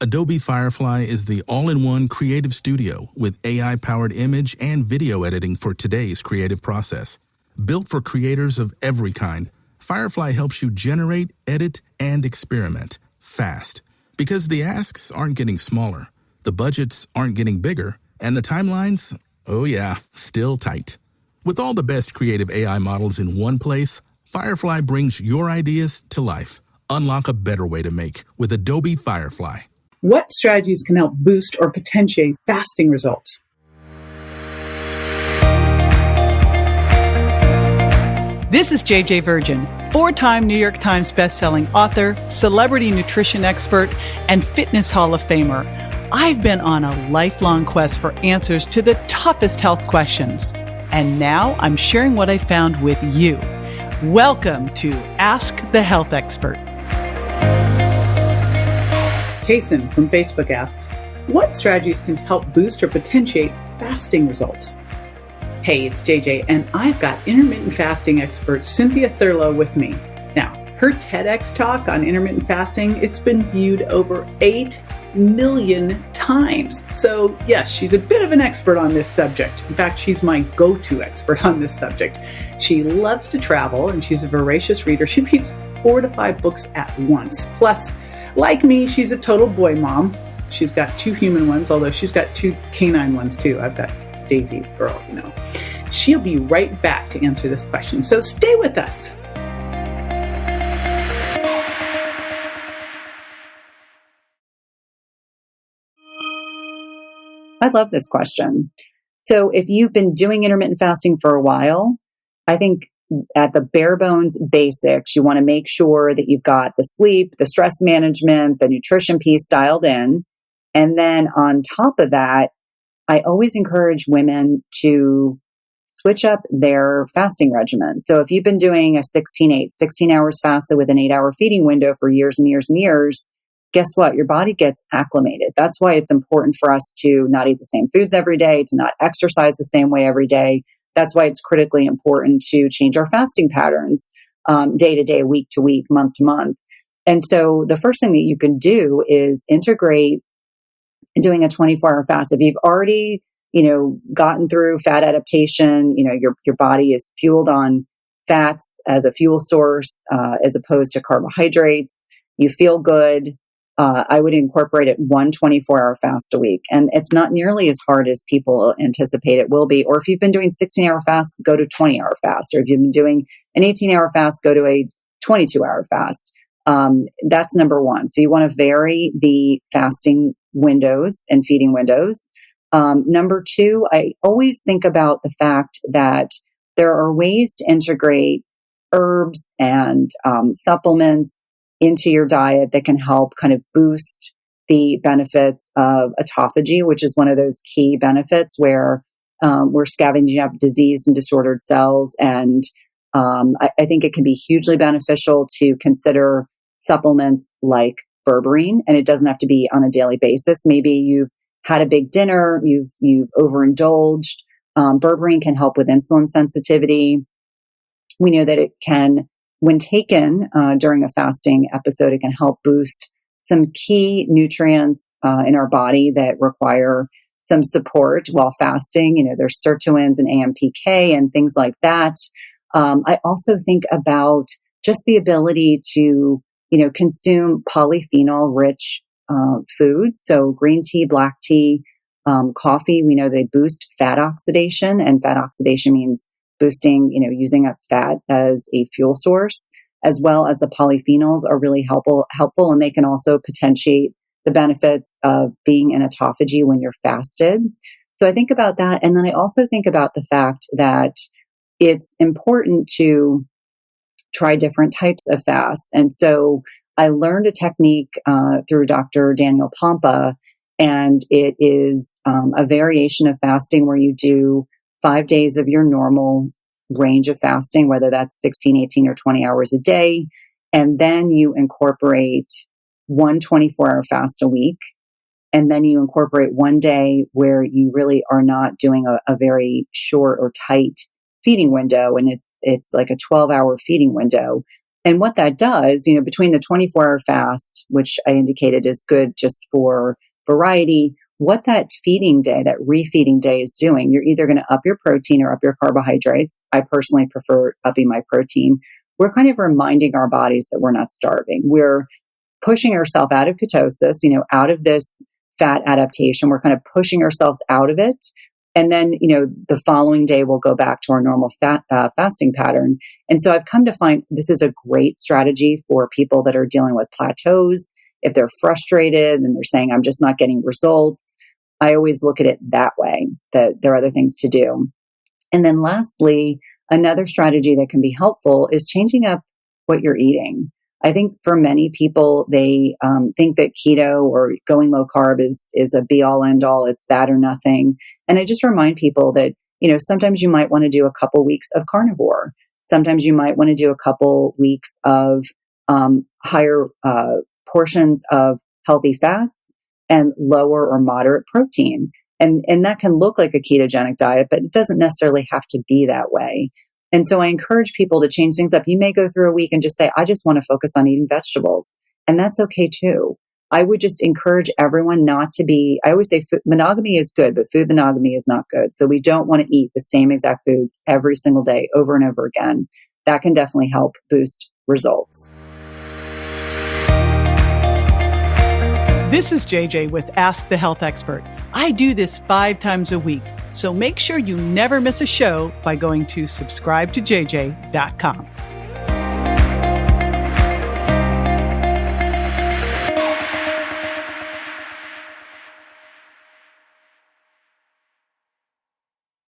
Adobe Firefly is the all-in-one creative studio with AI-powered image and video editing for today's creative process. Built for creators of every kind, Firefly helps you generate, edit, and experiment fast. Because the asks aren't getting smaller, the budgets aren't getting bigger, and the timelines, oh yeah, still tight. With all the best creative AI models in one place, Firefly brings your ideas to life. Unlock a better way to make with Adobe Firefly. What strategies can help boost or potentiate fasting results? This is JJ Virgin, 4-time New York Times bestselling author, celebrity nutrition expert, and Fitness Hall of Famer. I've been on a lifelong quest for answers to the toughest health questions. And now I'm sharing what I found with you. Welcome to Ask the Health Expert. Kason from Facebook asks, what strategies can help boost or potentiate fasting results? Hey, it's JJ, and I've got intermittent fasting expert Cynthia Thurlow with me. Now, her TEDx talk on intermittent fasting, it's been viewed over 8 million times. So yes, she's a bit of an expert on this subject. In fact, she's my go-to expert on this subject. She loves to travel, and she's a voracious reader. She reads 4 to 5 books at once. Plus, like me, she's a total boy mom. She's got 2 human ones, although she's got 2 canine ones too. I've got Daisy, the girl, you know. She'll be right back to answer this question, so stay with us. I love this question. So if you've been doing intermittent fasting for a while, I think at the bare bones basics, you want to make sure that you've got the sleep, the stress management, the nutrition piece dialed in. And then on top of that, I always encourage women to switch up their fasting regimen. So if you've been doing a 16-8, 16 hours fasted with an 8-hour feeding window for years and years and years, guess what? Your body gets acclimated. That's why it's important for us to not eat the same foods every day, to not exercise the same way every day. That's why it's critically important to change our fasting patterns day to day, week to week, month to month. And so the first thing that you can do is integrate doing a 24-hour fast. If you've already, gotten through fat adaptation, your body is fueled on fats as a fuel source, as opposed to carbohydrates. You feel good. I would incorporate it 1 24-hour fast a week. And it's not nearly as hard as people anticipate it will be. Or if you've been doing 16-hour fast, go to 20-hour fast. Or if you've been doing an 18-hour fast, go to a 22-hour fast. That's number one. So you want to vary the fasting windows and feeding windows. Number two, I always think about the fact that there are ways to integrate herbs and supplements into your diet that can help kind of boost the benefits of autophagy, which is one of those key benefits where we're scavenging up diseased and disordered cells. And I think it can be hugely beneficial to consider supplements like berberine, and it doesn't have to be on a daily basis. Maybe you've had a big dinner, you've overindulged. Berberine can help with insulin sensitivity. We know that it can, when taken during a fasting episode, it can help boost some key nutrients in our body that require some support while fasting. There's sirtuins and AMPK and things like that. I also think about just the ability to consume polyphenol-rich foods. So green tea, black tea, coffee, we know they boost fat oxidation, and fat oxidation means boosting, using up fat as a fuel source, as well as the polyphenols are really helpful, and they can also potentiate the benefits of being in autophagy when you're fasted. So I think about that. And then I also think about the fact that it's important to try different types of fasts. And so I learned a technique through Dr. Daniel Pompa, and it is a variation of fasting where you do 5 days of your normal range of fasting, whether that's 16, 18, or 20 hours a day. And then you incorporate 1 24-hour fast a week. And then you incorporate 1 day where you really are not doing a very short or tight feeding window. And it's like a 12-hour feeding window. And what that does, between the 24-hour fast, which I indicated is good just for variety, what that feeding day, that refeeding day is doing, you're either going to up your protein or up your carbohydrates. I personally prefer upping my protein. We're kind of reminding our bodies that we're not starving. We're pushing ourselves out of ketosis, out of this fat adaptation. We're kind of pushing ourselves out of it. And then, the following day we'll go back to our normal fasting pattern. And so I've come to find this is a great strategy for people that are dealing with plateaus. If they're frustrated and they're saying, I'm just not getting results, I always look at it that way, that there are other things to do. And then lastly, another strategy that can be helpful is changing up what you're eating. I think for many people, they think that keto or going low carb is a be all end all. It's that or nothing. And I just remind people that, sometimes you might want to do a couple weeks of carnivore. Sometimes you might want to do a couple weeks of higher portions of healthy fats and lower or moderate protein. And that can look like a ketogenic diet, but it doesn't necessarily have to be that way. And so I encourage people to change things up. You may go through a week and just say, I just want to focus on eating vegetables. And that's okay too. I would just encourage everyone not to be, I always say monogamy is good, but food monogamy is not good. So we don't want to eat the same exact foods every single day over and over again. That can definitely help boost results. This is JJ with Ask the Health Expert. I do this 5 times a week, so make sure you never miss a show by going to subscribetoJJ.com.